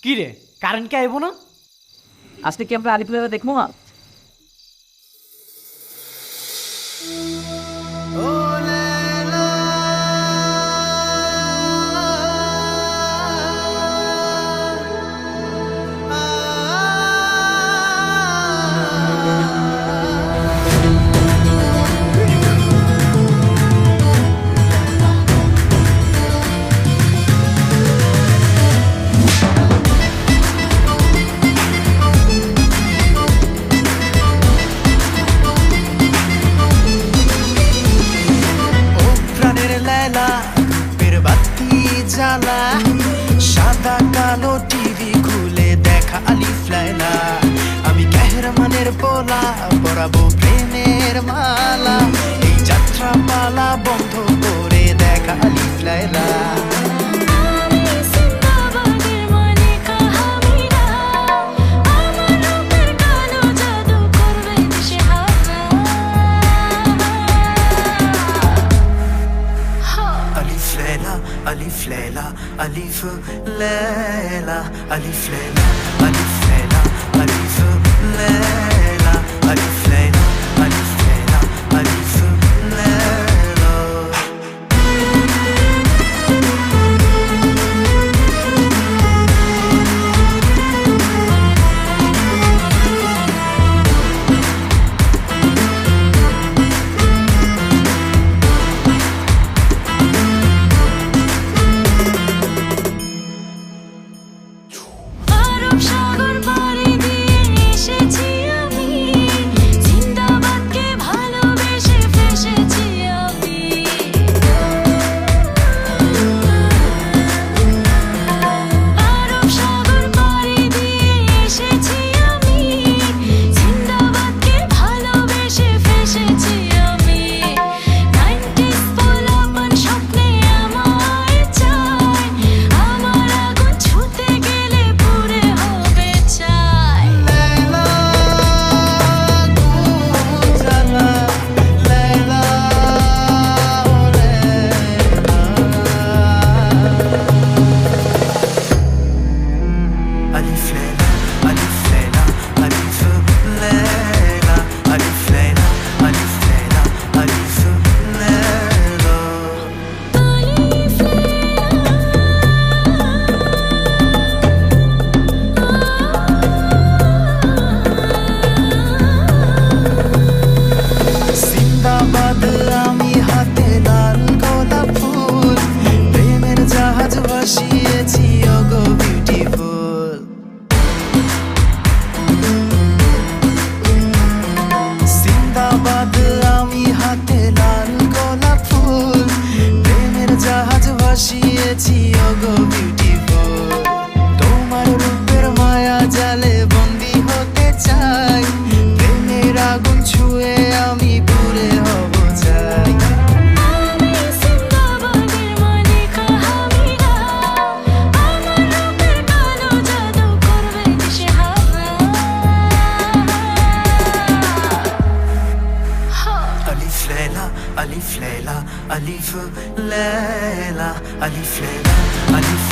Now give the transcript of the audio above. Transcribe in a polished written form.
কি রে কারেন্ট কে আইব না? আজকে কি আমরা আলিফ লাইলা দেখবো না? সাদা কালো টিভি খুলে দেখা আলিফ লায়লা। আমি কাহেরমানের পোলা পরাবো প্রেমের মালা। এই যাত্রা পালা বন্ধ করে দেখা আলিফ Laila. Alif Layla, Alif Layla, Alif Layla, Alif Layla, Alif Layla, Alif Layla, Alif Layla, Alif Layla. তোমার রূপের মায়া জালে বন্দী হতে চাই। প্রেমের আগুন ছুঁয়ে আমি পুরে হব চাই। Alif Layla, Alif Layla, Alif Layla, Alif Layla, Alif